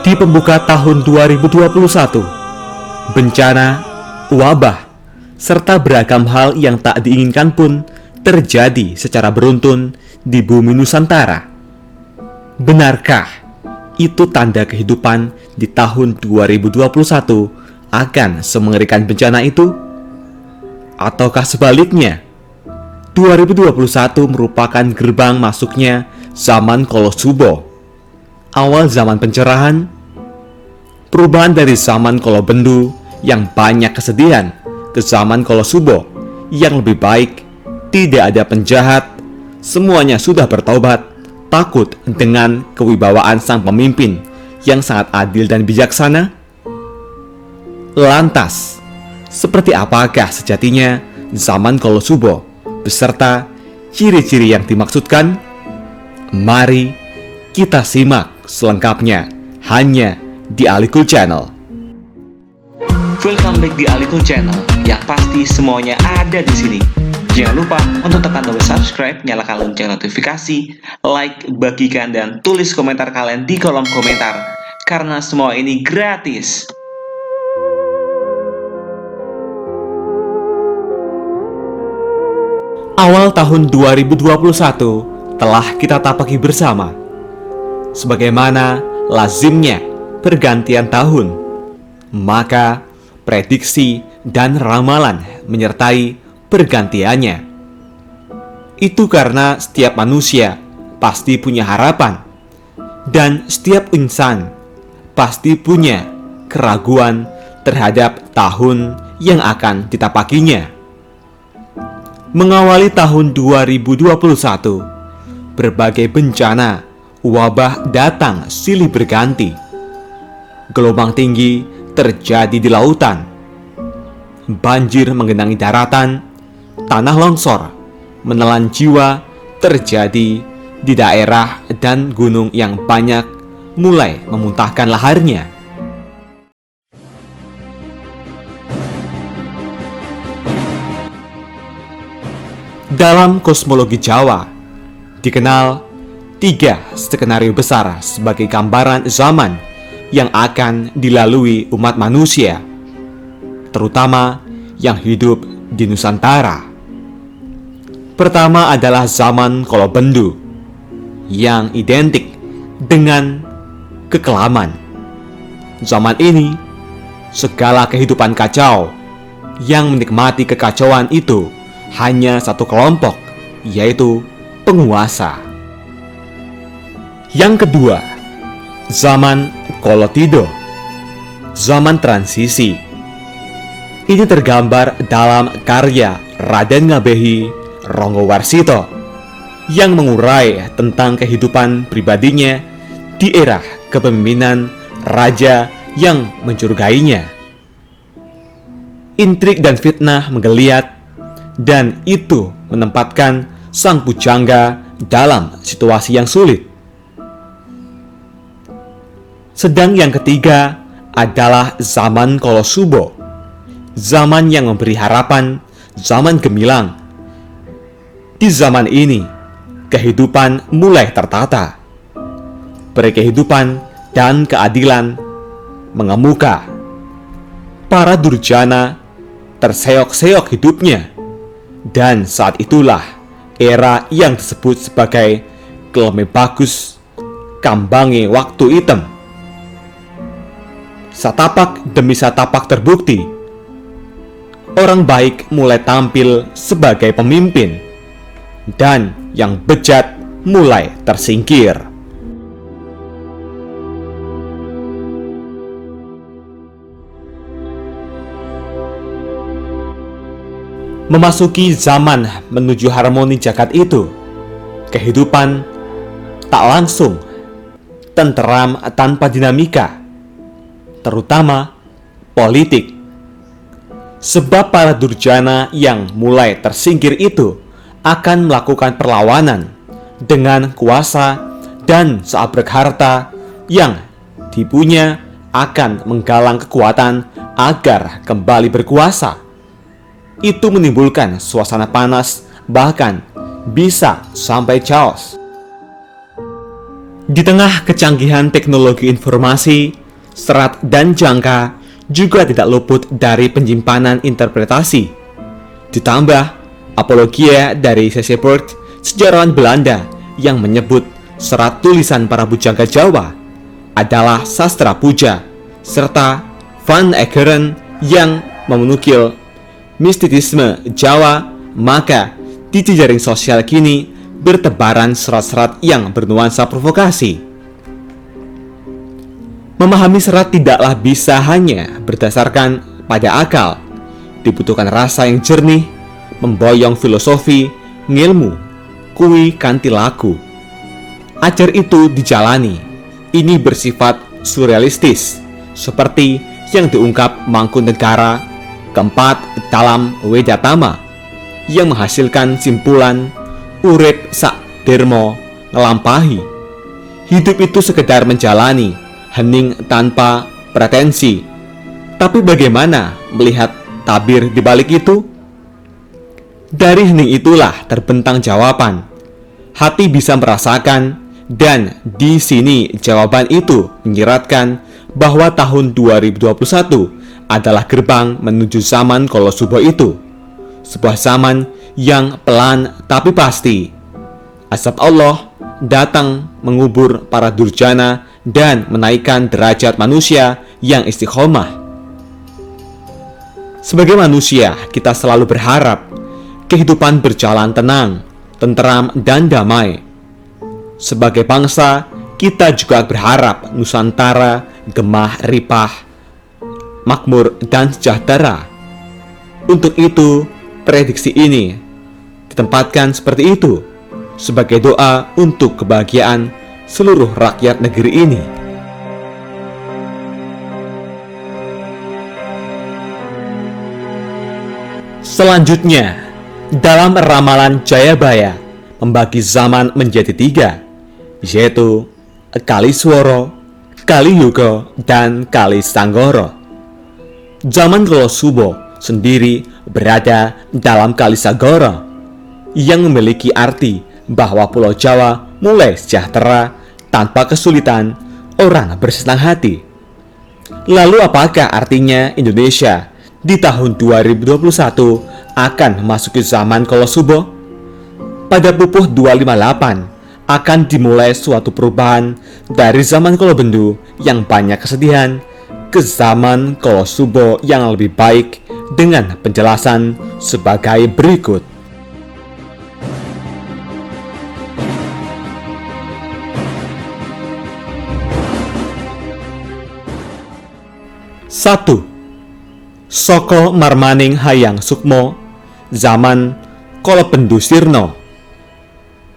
Di pembuka tahun 2021, bencana, wabah, serta beragam hal yang tak diinginkan pun terjadi secara beruntun di bumi Nusantara. Benarkah itu tanda kehidupan di tahun 2021 akan semengerikan bencana itu? Ataukah sebaliknya, 2021 merupakan gerbang masuknya zaman Kolosubo, awal zaman pencerahan, perubahan dari zaman Kolobendu yang banyak kesedihan ke zaman Kolosubo yang lebih baik, tidak ada penjahat, semuanya sudah bertobat, takut dengan kewibawaan sang pemimpin yang sangat adil dan bijaksana? Lantas, seperti apakah sejatinya zaman Kolosubo beserta ciri-ciri yang dimaksudkan? Mari kita simak selengkapnya hanya di Alikul Channel. Welcome back di Alikul Channel, yang pasti semuanya ada di sini. Jangan lupa untuk tekan tombol subscribe, nyalakan lonceng notifikasi, like, bagikan, dan tulis komentar kalian di kolom komentar, karena semua ini gratis. Awal tahun 2021 telah kita tapaki bersama. Sebagaimana lazimnya pergantian tahun, maka prediksi dan ramalan menyertai pergantiannya. Itu karena setiap manusia pasti punya harapan, dan setiap insan pasti punya keraguan terhadap tahun yang akan ditapakinya. Mengawali tahun 2021, berbagai bencana, wabah datang silih berganti. Gelombang tinggi terjadi di lautan, banjir menggenangi daratan, tanah longsor menelan jiwa terjadi di daerah dan gunung yang banyak mulai memuntahkan laharnya. Dalam kosmologi Jawa, dikenal 3 skenario besar sebagai gambaran zaman yang akan dilalui umat manusia, terutama yang hidup di Nusantara. Pertama adalah zaman Kolobendu, yang identik dengan kekelaman. Zaman ini, segala kehidupan kacau. Yang menikmati kekacauan itu hanya satu kelompok, yaitu penguasa. Yang kedua, zaman Kolotido, zaman transisi. Ini tergambar dalam karya Raden Ngabehi Ronggowarsito yang mengurai tentang kehidupan pribadinya di era kepemimpinan raja yang mencurigainya. Intrik dan fitnah menggeliat, dan itu menempatkan sang pujangga dalam situasi yang sulit. Sedang yang ketiga adalah zaman Kolosubo, zaman yang memberi harapan, zaman gemilang. Di zaman ini, kehidupan mulai tertata, berkehidupan dan keadilan mengemuka. Para durjana terseok-seok hidupnya, dan saat itulah era yang disebut sebagai Kelome Bagus, Kambange Waktu Item. Satapak demi satapak terbukti, orang baik mulai tampil sebagai pemimpin, dan yang bejat mulai tersingkir. Memasuki zaman menuju harmoni jagat itu, kehidupan tak langsung tenteram tanpa dinamika, terutama politik. Sebab para durjana yang mulai tersingkir itu akan melakukan perlawanan dengan kuasa dan seabrek harta yang dipunya, akan menggalang kekuatan agar kembali berkuasa. Itu menimbulkan suasana panas, bahkan bisa sampai chaos. Di tengah kecanggihan teknologi informasi, serat dan jangka juga tidak luput dari penyimpanan interpretasi. Ditambah apologia dari Sacepoort, sejarawan Belanda yang menyebut serat tulisan para pujangga Jawa adalah sastra puja, serta Van Eekeren yang menukil mistisisme Jawa, maka di jejaring sosial kini bertebaran serat-serat yang bernuansa provokasi. Memahami serat tidaklah bisa hanya berdasarkan pada akal. Dibutuhkan rasa yang jernih, memboyong filosofi, ngilmu, kui kanti laku. Ajar itu dijalani. Ini bersifat surrealistis, seperti yang diungkap Mangkunegara keempat dalam Wedatama, yang menghasilkan simpulan urip sak dermo ngelampahi. Hidup itu sekedar menjalani, hening tanpa pretensi. Tapi bagaimana melihat tabir di balik itu? Dari hening itulah terbentang jawaban. Hati bisa merasakan, dan di sini jawaban itu menyiratkan bahwa tahun 2021 adalah gerbang menuju zaman Kolosubo itu. Sebuah zaman yang pelan tapi pasti. Azab Allah datang mengubur para durjana dan menaikkan derajat manusia yang istiqomah. Sebagai manusia, kita selalu berharap kehidupan berjalan tenang, tenteram, dan damai. Sebagai bangsa, kita juga berharap Nusantara gemah ripah, makmur, dan sejahtera. Untuk itu, prediksi ini ditempatkan seperti itu sebagai doa untuk kebahagiaan seluruh rakyat negeri ini. Selanjutnya, dalam ramalan Jayabaya membagi zaman menjadi 3, yaitu Kalisworo, Kaliyuga, dan Kalisanggara. Zaman Kolosubo sendiri berada dalam Kalisanggara, yang memiliki arti bahwa Pulau Jawa mulai sejahtera tanpa kesulitan, orang bersenang hati. Lalu apakah artinya Indonesia di tahun 2021 akan memasuki zaman Kolosubo? Pada pupuh 258 akan dimulai suatu perubahan dari zaman Kolobendu yang banyak kesedihan ke zaman Kolosubo yang lebih baik, dengan penjelasan sebagai berikut. Satu, Soko Marmaning Hayang Sukmo, zaman Kolobendu Sirno.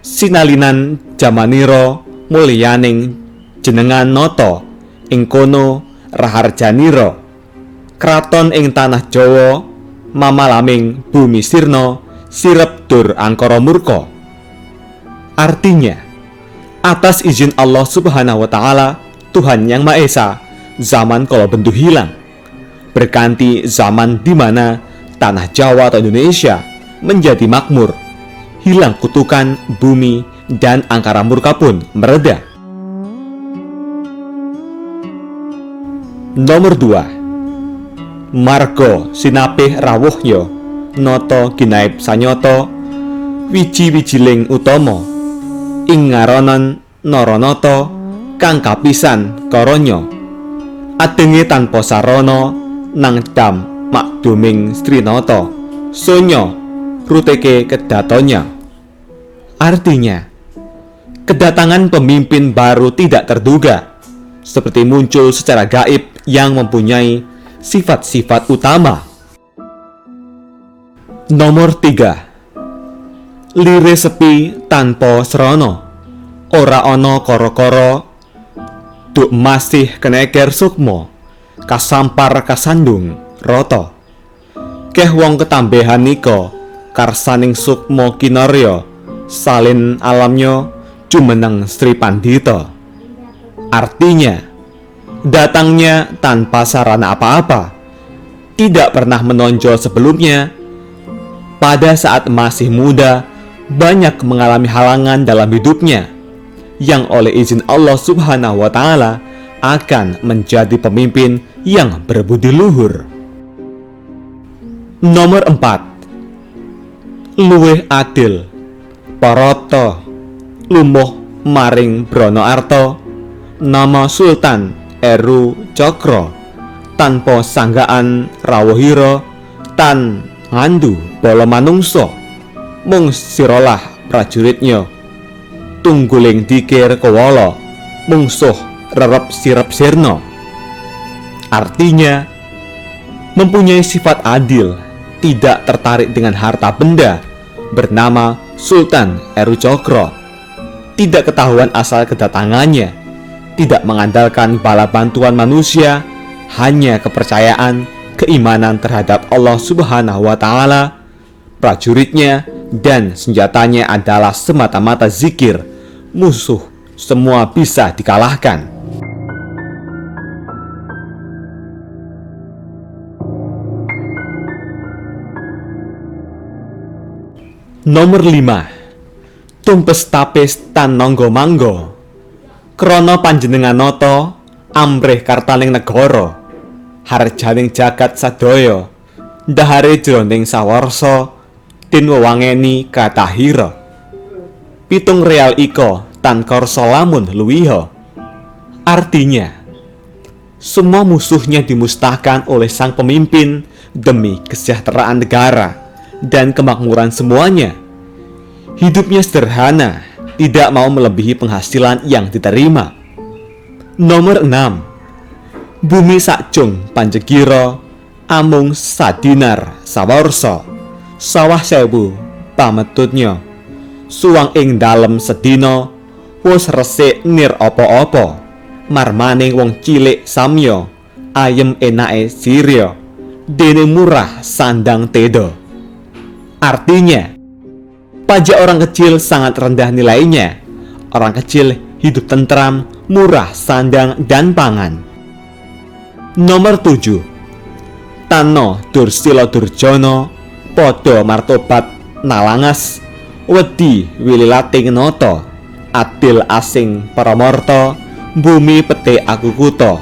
Sinalinan jamaniro mulyaning jenengan noto ing kono raharjaniro. Kraton ing tanah Jawa mamalaming bumi sirna sirep dur angkara murka. Artinya, atas izin Allah Subhanahu wa Ta'ala, Tuhan Yang Maha Esa, zaman Kolobendu hilang, berganti zaman di mana tanah Jawa atau Indonesia menjadi makmur. Hilang kutukan bumi dan angkara murka pun mereda. Nomor 2, Margo sinapih rawuhya noto ginaib sanyoto wiji-wijiling utama ing ngaronan Naranoto kang kapisan karonya adenge tanpa sarana nang dam makduming Strinata sonya ruteke kedatonya. Artinya, kedatangan pemimpin baru tidak terduga, seperti muncul secara gaib yang mempunyai sifat-sifat utama. Nomor 3, lire sepi tanpa srana, ora ana kara-kara, duk masih keneker sukmo, kasampar kasandung rata. Keh wong ketambehan nika karsaning sukmo kinarya, salin alamnya jumeneng Sri Pandhita. Artinya, datangnya tanpa sarana apa-apa, tidak pernah menonjol sebelumnya. Pada saat masih muda, banyak mengalami halangan dalam hidupnya, yang oleh izin Allah Subhanahu wa Ta'ala akan menjadi pemimpin yang berbudi luhur. Nomor 4. Luwih adil, parata lumuh maring Brono Arta, nama Sultan Eru Cokro, tanpa sanggaan rawuhira tan ngandu bala manungsa, mung sirolah prajuritnya, tungguling dikir kewala, mungsuh rerep sirep sirna. Artinya, mempunyai sifat adil, tidak tertarik dengan harta benda, bernama Sultan Eru Cokro, tidak ketahuan asal kedatangannya, tidak mengandalkan bala bantuan manusia, hanya kepercayaan, keimanan terhadap Allah Subhanahu wa Ta'ala. Prajuritnya dan senjatanya adalah semata-mata zikir. Musuh semua bisa dikalahkan. Nomor 5. Tumpes tapis tan nonggo manggo, krana panjenengan nata ambrih kartaning negara, harjaning jagat sadaya, ndahare jroning sawarsa, den wewangeni katahira. 7 real iko tan karsa lamun luwiha. Artinya, semua musuhnya dimusnahkan oleh sang pemimpin demi kesejahteraan negara dan kemakmuran semuanya. Hidupnya sederhana, tidak mau melebihi penghasilan yang diterima. Nomor 6. Bumi sakjung panjegiro, amung sadinar sawarsa, sawah sewu pametutnya, suwang ing dalem sedina, wus resik nir apa-apa, marmaning wong cilik samya, ayem enake sirya, dene murah sandang teda. Artinya, pajak orang kecil sangat rendah nilainya. Orang kecil hidup tentram, murah sandang dan pangan. Nomor 7. Tano Dursila Durjana, podo martobat nalangas, wedi wililating noto, adil asing paramorto, bumi pete aku kuto,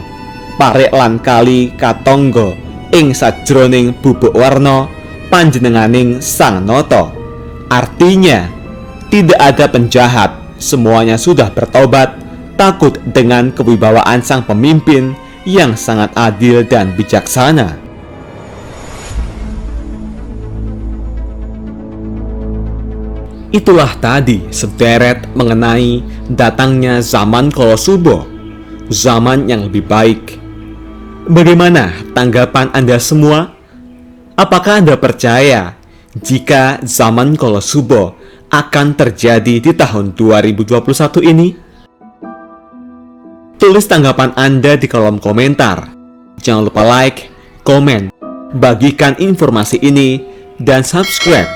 parek lan kali katonggo, ing sajroning bubuk warna, panjenenganing sang noto. Artinya, tidak ada penjahat, semuanya sudah bertobat, takut dengan kewibawaan sang pemimpin yang sangat adil dan bijaksana. Itulah tadi sederet mengenai datangnya zaman Kolosubo, zaman yang lebih baik. Bagaimana tanggapan Anda semua? Apakah Anda percaya jika zaman Kolosubo akan terjadi di tahun 2021 ini? Tulis tanggapan Anda di kolom komentar. Jangan lupa like, komen, bagikan informasi ini, dan subscribe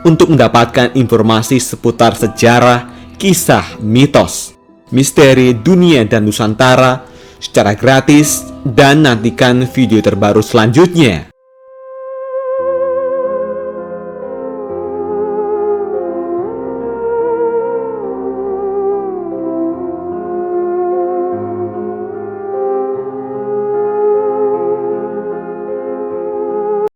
untuk mendapatkan informasi seputar sejarah, kisah, mitos, misteri dunia dan Nusantara secara gratis, dan nantikan video terbaru selanjutnya.